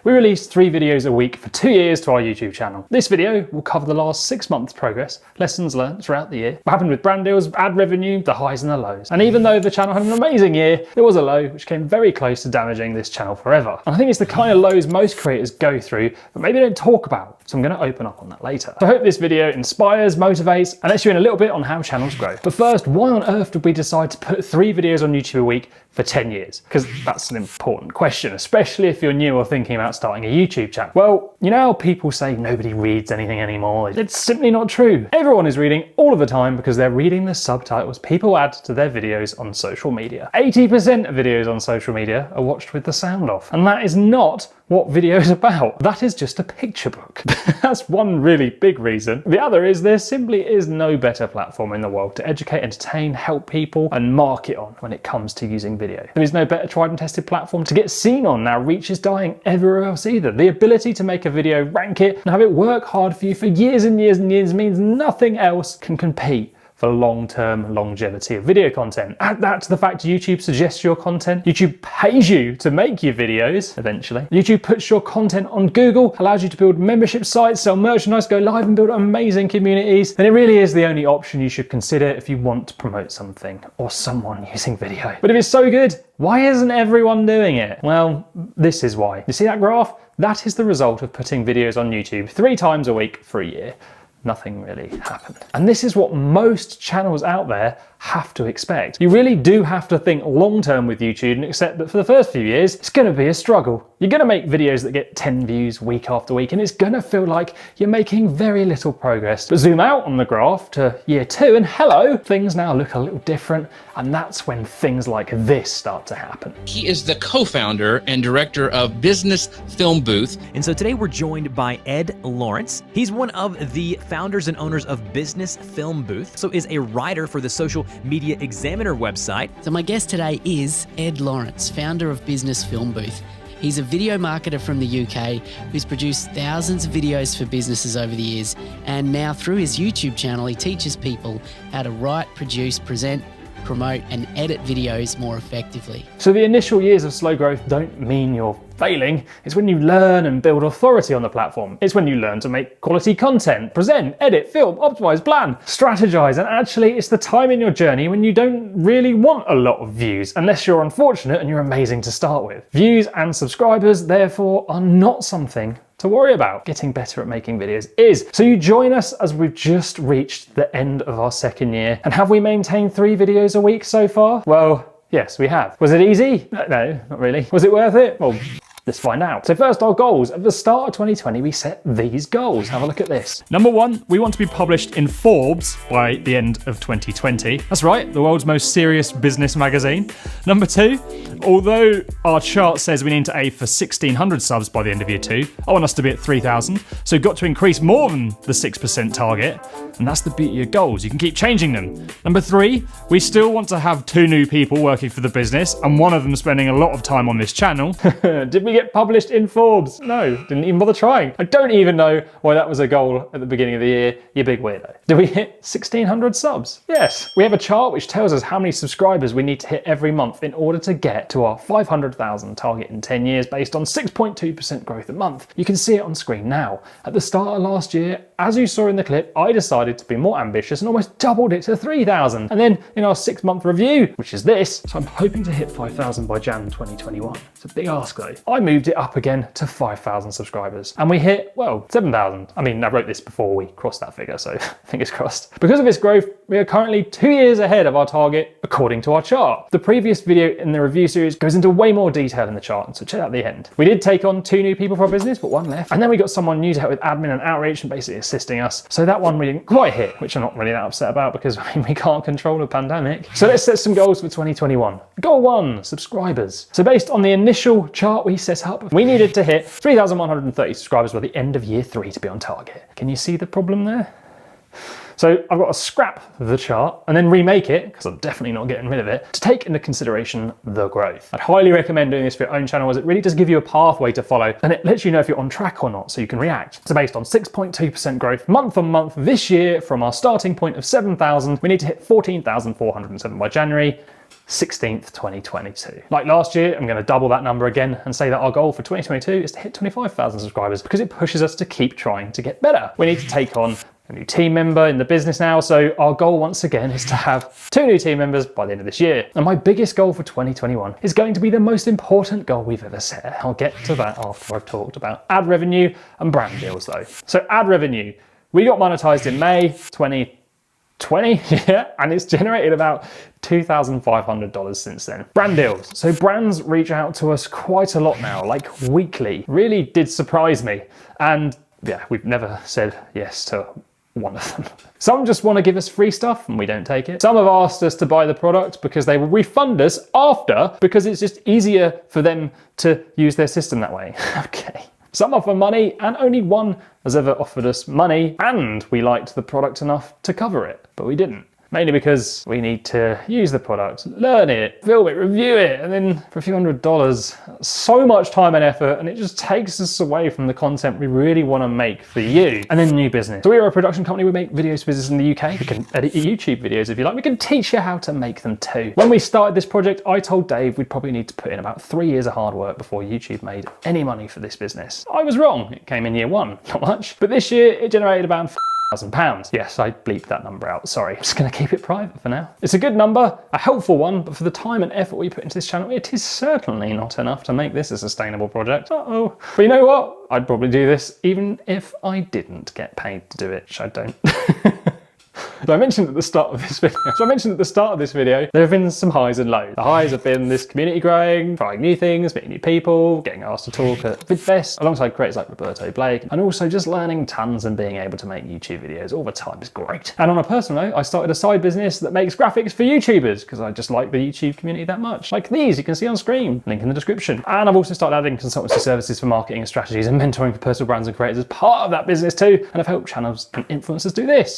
We released 3 videos a week for 2 years to our YouTube channel. This video will cover the last 6 months' progress, lessons learned throughout the year, what happened with brand deals, ad revenue, the highs and the lows. And even though the channel had an amazing year, there was a low which came very close to damaging this channel forever. And I think it's the kind of lows most creators go through, but maybe don't talk about. So I'm going to open up on that later. So I hope this video inspires, motivates, and lets you in a little bit on how channels grow. But first, why on earth did we decide to put 3 videos on YouTube a week for 10 years? Because that's an important question, especially if you're new or thinking about starting a YouTube channel. Well, you know how people say nobody reads anything anymore? It's simply not true. Everyone is reading all of the time because they're reading the subtitles people add to their videos on social media. 80% of videos on social media are watched with the sound off. And that is not what video is about. That is just a picture book. That's one really big reason. The other is there simply is no better platform in the world to educate, entertain, help people and market on when it comes to using video. There is no better tried and tested platform to get seen on. Now reach is dying everywhere else either. The ability to make a video, rank it and have it work hard for you for years and years and years means nothing else can compete for long-term longevity of video content. Add that to the fact YouTube suggests your content, YouTube pays you to make your videos eventually. YouTube puts your content on Google, allows you to build membership sites, sell merchandise, go live and build amazing communities. And it really is the only option you should consider if you want to promote something or someone using video. But if it's so good, why isn't everyone doing it? Well, this is why. You see that graph? That is the result of putting videos on YouTube 3 times a week for a year. Nothing really happened. And this is what most channels out there have to expect. You really do have to think long-term with YouTube and accept that for the first few years, it's gonna be a struggle. You're gonna make videos that get 10 views week after week, and it's gonna feel like you're making very little progress. But zoom out on the graph to year 2 and hello, things now look a little different. And that's when things like this start to happen. He is the co-founder and director of Business Film Booth. And so today we're joined by Ed Lawrence. He's one of the founders and owners of Business Film Booth, so is a writer for the Social Media Examiner website. So my guest today is Ed Lawrence, founder of Business Film Booth. He's a video marketer from the UK who's produced thousands of videos for businesses over the years. And now through his YouTube channel, he teaches people how to write, produce, present, promote and edit videos more effectively. So the initial years of slow growth don't mean you're failing. It's when you learn and build authority on the platform. It's when you learn to make quality content, present, edit, film, optimize, plan, strategize. And actually it's the time in your journey when you don't really want a lot of views unless you're unfortunate and you're amazing to start with. Views and subscribers therefore are not something to worry about. Getting better at making videos is. So you join us as we've just reached the end of our 2nd year. And have we maintained 3 videos a week so far? Well, yes, we have. Was it easy? No, not really. Was it worth it? Well, let's find out. So first, our goals. At the start of 2020, we set these goals. Have a look at this. Number 1, we want to be published in Forbes by the end of 2020. That's right, the world's most serious business magazine. Number 2, although our chart says we need to aim for 1,600 subs by the end of year 2, I want us to be at 3,000. So we've got to increase more than the 6% target. And that's the beauty of goals. You can keep changing them. Number 3, we still want to have 2 new people working for the business and one of them spending a lot of time on this channel. Did we get published in Forbes? No, didn't even bother trying. I don't even know why that was a goal at the beginning of the year, you big weirdo. Did we hit 1,600 subs? Yes. We have a chart which tells us how many subscribers we need to hit every month in order to get to our 500,000 target in 10 years based on 6.2% growth a month. You can see it on screen now. At the start of last year, as you saw in the clip, I decided to be more ambitious and almost doubled it to 3,000. And then in our 6-month review, which is this, so I'm hoping to hit 5,000 by Jan 2021. It's a big ask though. I moved it up again to 5,000 subscribers and we hit, well, 7,000. I mean, I wrote this before we crossed that figure, so fingers crossed. Because of this growth, we are currently 2 years ahead of our target according to our chart. The previous video in the review series goes into way more detail in the chart, so check out the end. We did take on 2 new people for our business, but 1 left. And then we got someone new to help with admin and outreach and basically assisting us. So that one we didn't quite hit, which I'm not really that upset about because I mean, we can't control the pandemic. So let's set some goals for 2021. Goal 1, subscribers. So based on the initial chart we set up, we needed to hit 3,130 subscribers by the end of year 3 to be on target. Can you see the problem there? So I've got to scrap the chart and then remake it, because I'm definitely not getting rid of it, to take into consideration the growth. I'd highly recommend doing this for your own channel, as it really does give you a pathway to follow, and it lets you know if you're on track or not, so you can react. So based on 6.2% growth month on month this year, from our starting point of 7,000, we need to hit 14,407 by January 16th, 2022. Like last year, I'm going to double that number again and say that our goal for 2022 is to hit 25,000 subscribers, because it pushes us to keep trying to get better. We need to take on a new team member in the business now, so our goal once again is to have 2 new team members by the end of this year. And my biggest goal for 2021 is going to be the most important goal we've ever set. I'll get to that after I've talked about ad revenue and brand deals though. So ad revenue, we got monetized in May 2020, yeah, and it's generated about $2,500 since then. Brand deals. So brands reach out to us quite a lot now, like weekly. Really did surprise me. And yeah, we've never said yes to one of them. Some just want to give us free stuff and we don't take it. Some have asked us to buy the product because they will refund us after, because it's just easier for them to use their system that way. Okay. Some offer money, and only one has ever offered us money, and we liked the product enough to cover it, but we didn't. Mainly because we need to use the product, learn it, film it, review it, and then for a few $100s, so much time and effort, and it just takes us away from the content we really want to make for you. And then new business. So we are a production company, we make videos for business in the UK. We can edit your YouTube videos if you like. We can teach you how to make them too. When we started this project, I told Dave we'd probably need to put in about 3 years of hard work before YouTube made any money for this business. I was wrong. It came in year 1, not much. But this year, it generated about £1,000. Yes, I bleeped that number out, sorry. I'm just gonna keep it private for now. It's a good number, a helpful one, but for the time and effort we put into this channel, it is certainly not enough to make this a sustainable project. Uh-oh. But you know what? I'd probably do this even if I didn't get paid to do it, which I don't. So I mentioned at the start of this video, there have been some highs and lows. The highs have been this community growing, trying new things, meeting new people, getting asked to talk at VidFest, alongside creators like Roberto Blake, and also just learning tons and being able to make YouTube videos all the time is great. And on a personal note, I started a side business that makes graphics for YouTubers, because I just like the YouTube community that much. Like these you can see on screen, link in the description. And I've also started adding consultancy services for marketing and strategies and mentoring for personal brands and creators as part of that business too, and I've helped channels and influencers do this,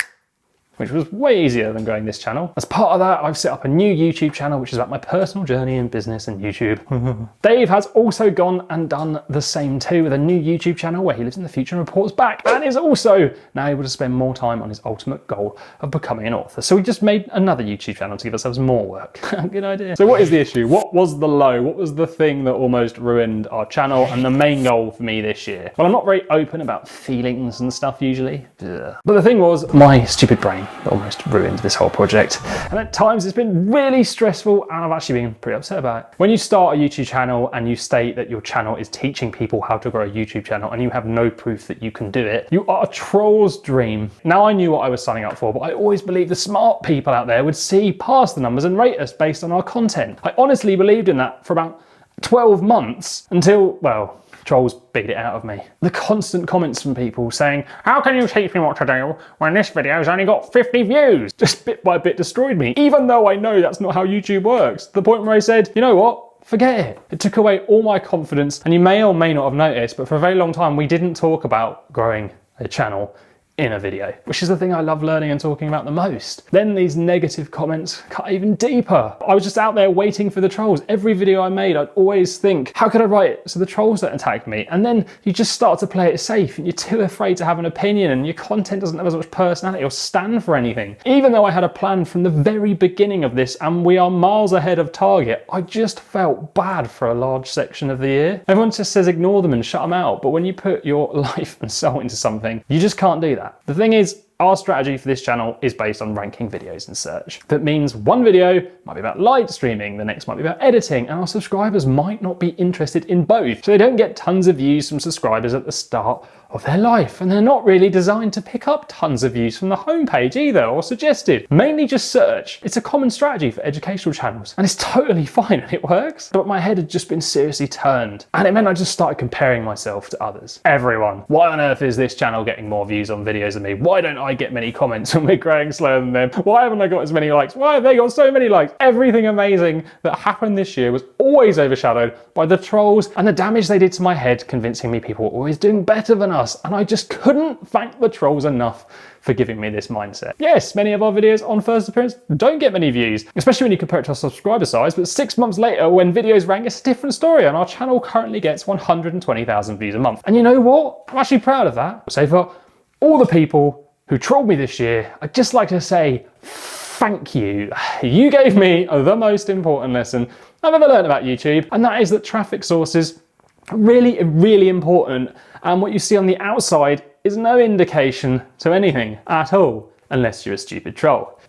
which was way easier than growing this channel. As part of that, I've set up a new YouTube channel, which is about my personal journey in business and YouTube. Dave has also gone and done the same too, with a new YouTube channel where he lives in the future and reports back, and is also now able to spend more time on his ultimate goal of becoming an author. So we just made another YouTube channel to give ourselves more work. Good idea. So what is the issue? What was the low? What was the thing that almost ruined our channel and the main goal for me this year? Well, I'm not very open about feelings and stuff usually. Ugh. But the thing was my stupid brain that almost ruined this whole project. And at times it's been really stressful, and I've actually been pretty upset about it. When you start a YouTube channel and you state that your channel is teaching people how to grow a YouTube channel and you have no proof that you can do it, you are a troll's dream. Now, I knew what I was signing up for, but I always believed the smart people out there would see past the numbers and rate us based on our content. I honestly believed in that for about 12 months until, well, trolls beat it out of me. The constant comments from people saying, how can you teach me what to do when this video's only got 50 views? Just bit by bit destroyed me, even though I know that's not how YouTube works. To the point where I said, you know what? Forget it. It took away all my confidence, and you may or may not have noticed, but for a very long time we didn't talk about growing a channel in a video, which is the thing I love learning and talking about the most. Then these negative comments cut even deeper. I was just out there waiting for the trolls. Every video I made, I'd always think, how could I write it so the trolls don't attack me? And then you just start to play it safe, and you're too afraid to have an opinion, and your content doesn't have as much personality or stand for anything. Even though I had a plan from the very beginning of this, and we are miles ahead of target, I just felt bad for a large section of the year. Everyone just says ignore them and shut them out, but when you put your life and soul into something, you just can't do that. The thing is, our strategy for this channel is based on ranking videos in search. That means one video might be about live streaming, the next might be about editing, and our subscribers might not be interested in both. So they don't get tons of views from subscribers at the start of their life, and they're not really designed to pick up tons of views from the homepage either, or suggested. Mainly just search. It's a common strategy for educational channels, and it's totally fine and it works. But my head had just been seriously turned, and it meant I just started comparing myself to others. Everyone. Why on earth is this channel getting more views on videos than me? Why don't I I get many comments when we're growing slower than them? Why haven't I got as many likes? Why have they got so many likes? Everything amazing that happened this year was always overshadowed by the trolls and the damage they did to my head, convincing me people were always doing better than us. And I just couldn't thank the trolls enough for giving me this mindset. Yes, many of our videos on first appearance don't get many views, especially when you compare it to our subscriber size, but 6 months later when videos rank, it's a different story, and our channel currently gets 120,000 views a month. And you know what? I'm actually proud of that. So for all the people who trolled me this year, I'd just like to say thank you. You gave me the most important lesson I've ever learned about YouTube, and that is that traffic sources are really, really important, and what you see on the outside is no indication to anything at all, unless you're a stupid troll.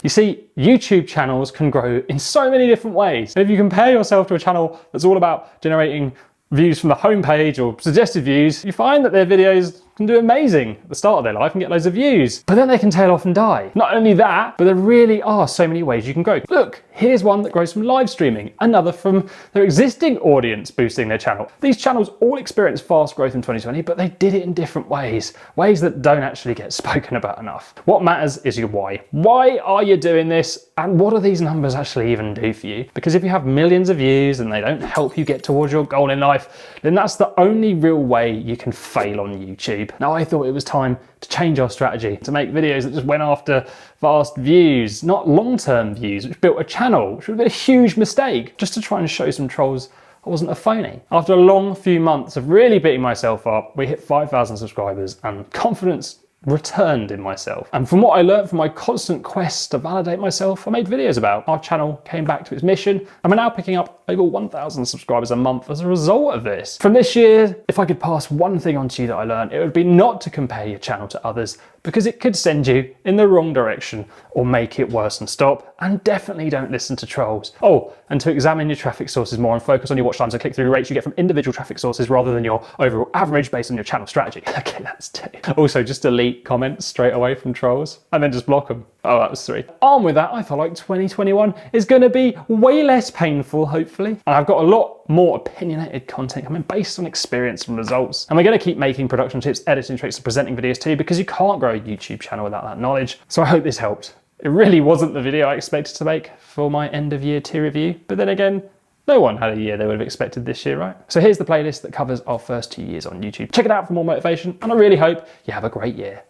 You see, YouTube channels can grow in so many different ways. And if you compare yourself to a channel that's all about generating views from the homepage or suggested views, you find that their videos can do amazing at the start of their life and get loads of views, but then they can tail off and die. Not only that, but there really are so many ways you can grow. Look, here's one that grows from live streaming, another from their existing audience boosting their channel. These channels all experienced fast growth in 2020, but they did it in different ways that don't actually get spoken about enough. What matters is your why. Why are you doing this? And what do these numbers actually even do for you? Because if you have millions of views and they don't help you get towards your goal in life, then that's the only real way you can fail on YouTube. Now, I thought it was time to change our strategy, to make videos that just went after fast views, not long-term views, which built a channel, which would have been a huge mistake, just to try and show some trolls I wasn't a phony. After a long few months of really beating myself up, we hit 5,000 subscribers and confidence returned in myself. And from what I learned from my constant quest to validate myself, I made videos about. Our channel came back to its mission, and we're now picking up over 1,000 subscribers a month as a result of this. From this year, if I could pass one thing on to you that I learned, it would be not to compare your channel to others, because it could send you in the wrong direction or make it worse and stop. And definitely don't listen to trolls. Oh, and to examine your traffic sources more and focus on your watch times and click-through rates you get from individual traffic sources rather than your overall average based on your channel strategy. Okay, that's 2. Also, just delete comments straight away from trolls and then just block them. Oh, that was 3. Armed with that, I feel like 2021 is going to be way less painful, hopefully. And I've got a lot more opinionated content coming based on experience and results. And we're going to keep making production tips, editing tricks, and presenting videos too, because you can't grow a YouTube channel without that knowledge. So I hope this helped. It really wasn't the video I expected to make for my end of year 2 review, but then again, no one had a year they would have expected this year, right? So here's the playlist that covers our first 2 years on YouTube. Check it out for more motivation, and I really hope you have a great year.